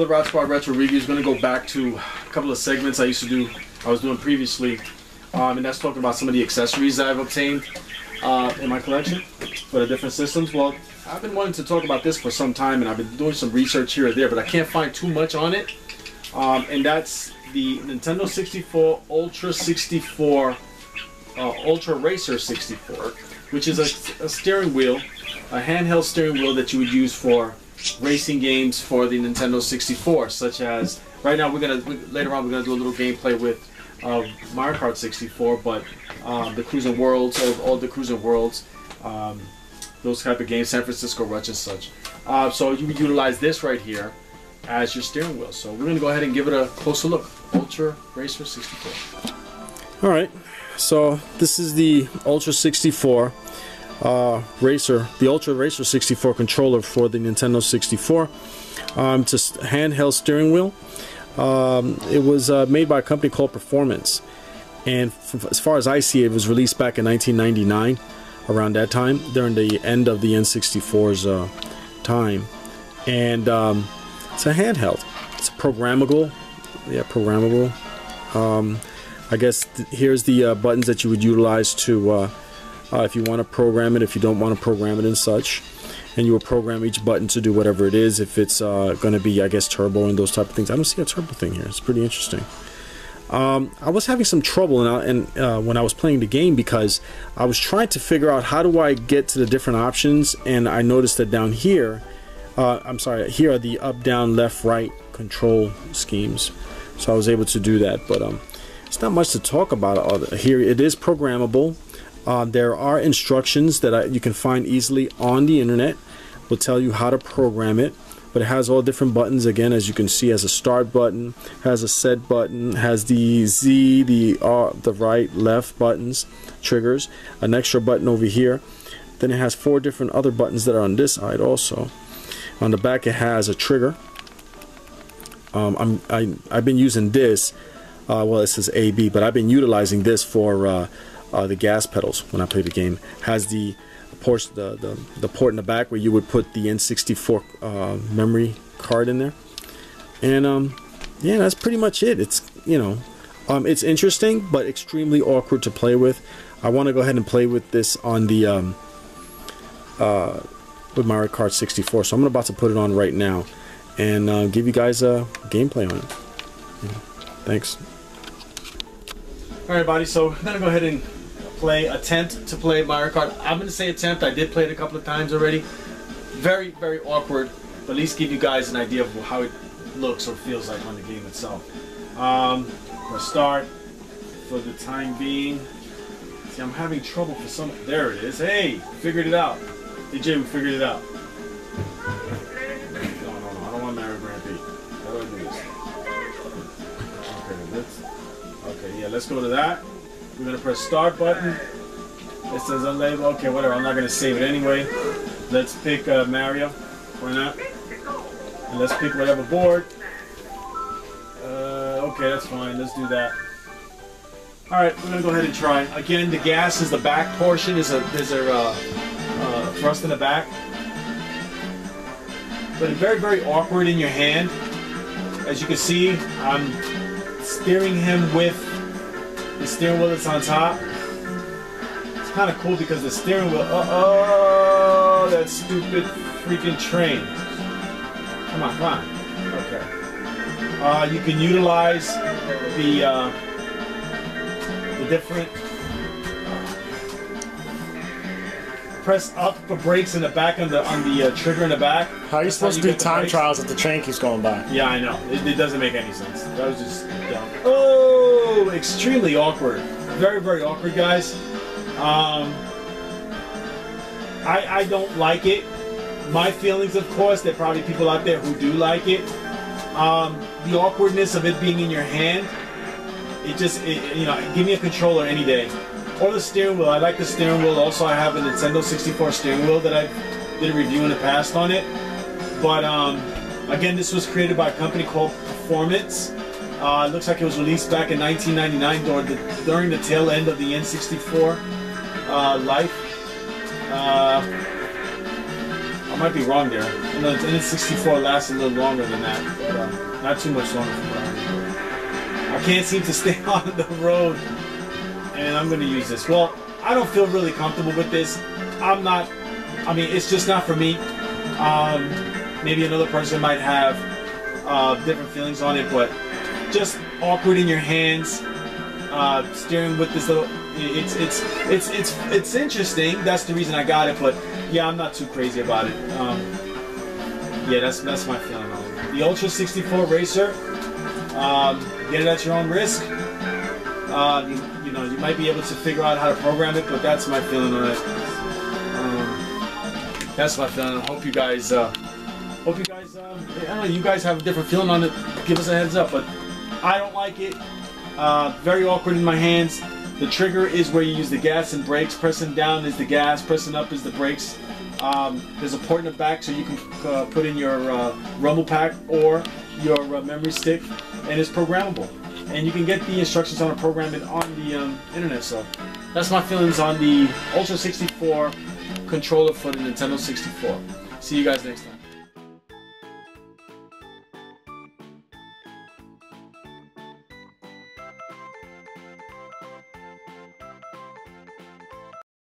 another RodzSquad retro review. Is going to go back to a couple of segments I was doing previously, and that's talking about some of the accessories that I've obtained in my collection for the different systems. Well, I've been wanting to talk about this for some time, and I've been doing some research here or there, but I can't find too much on it. And that's the Nintendo 64 Ultra Racer 64, which is a steering wheel, a handheld steering wheel that you would use for racing games for the Nintendo 64, such as right now later on we're gonna do a little gameplay with Mario Kart 64, but the Cruising Worlds, all the Cruising Worlds, those type of games, San Francisco Rush and such. So you would utilize this right here as your steering wheel. So we're gonna go ahead and give it a closer look. Ultra Racer 64. All right, so this is the Ultra 64 Racer, the Ultra Racer 64 controller for the Nintendo 64. It's a handheld steering wheel. It was made by a company called Performance, and as far as I see it, it was released back in 1999, around that time, during the end of the N64's time. And it's a handheld. It's programmable. Yeah, programmable. I guess here's the buttons that you would utilize to if you want to program it, if you don't want to program it and such. And you will program each button to do whatever it is. If it's going to be, I guess, turbo and those type of things. I don't see a turbo thing here. It's pretty interesting. I was having some trouble when I was playing the game, because I was trying to figure out how do I get to the different options, and I noticed that down here, I'm sorry, here are the up, down, left, right control schemes. So I was able to do that, but it's not much to talk about here. It is programmable. There are instructions that you can find easily on the internet. Will tell you how to program it, but it has all different buttons. Again, as you can see, has a start button, has a set button, has the Z, the right, left buttons, triggers, an extra button over here. Then it has 4 different other buttons that are on this side also. On the back it has a trigger. I've been using this. Well, it says AB, but I've been utilizing this for the gas pedals when I play the game. Has the port in the back where you would put the N64 memory card in there, and yeah, that's pretty much it. It's it's interesting but extremely awkward to play with. I want to go ahead and play with this on the with Mario Kart 64, so I'm about to put it on right now and give you guys a gameplay on it. Thanks. All right, buddy. So I'm gonna go ahead and attempt to play Mario Kart. I'm gonna say attempt. I did play it a couple of times already. Very, very awkward, but at least give you guys an idea of how it looks or feels like on the game itself. Press start for the time being. See, I'm having trouble for some. There it is. Hey, figured it out. DJ, we figured it out. No, I don't want Mario Grand Prix. How do I do this? Okay, yeah, let's go to that. We're gonna press start button. It says unlabeled. Okay, whatever. I'm not gonna save it anyway. Let's pick Mario. Why not? And let's pick whatever board. Okay, that's fine. Let's do that. All right, we're gonna go ahead and try. Again, the gas is the back portion. There's a thrust in the back, but it's very, very awkward in your hand. As you can see, I'm steering him with the steering wheel that's on top. It's kind of cool because the steering wheel. Oh, that stupid freaking train! Come on. Okay. You can utilize the different. Press up for brakes in the back on the trigger in the back. How are you supposed to do time trials if the train keeps going by? Yeah, I know. It doesn't make any sense. That was just dumb. Oh, extremely awkward. Very, very awkward, guys. I don't like it. My feelings, of course, there are probably people out there who do like it. The awkwardness of it being in your hand, give me a controller any day. Or the steering wheel. I like the steering wheel. Also, I have a Nintendo 64 steering wheel that I did a review in the past on it. But again, this was created by a company called Performance. It looks like it was released back in 1999 during the tail end of the N64 life. I'm might be wrong there. And the N64 lasts a little longer than that, but not too much longer from what I remember. I can't seem to stay on the road, and I'm going to use this. Well, I don't feel really comfortable with this. I mean, it's just not for me. Maybe another person might have different feelings on it, but just awkward in your hands, steering with this little. It's interesting. That's the reason I got it, but yeah, I'm not too crazy about it. Yeah, that's my feeling on it. The Ultra 64 Racer. Get it at your own risk. You know, you might be able to figure out how to program it, but that's my feeling on it. That's my feeling. I hope you guys. I don't know. You guys have a different feeling on it. Give us a heads up, but I don't like it. Very awkward in my hands. The trigger is where you use the gas and brakes. Pressing down is the gas. Pressing up is the brakes. There's a port in the back so you can put in your rumble pack or your memory stick, and it's programmable. And you can get the instructions on how to program it on the internet. So that's my feelings on the Ultra 64 controller for the Nintendo 64. See you guys next time.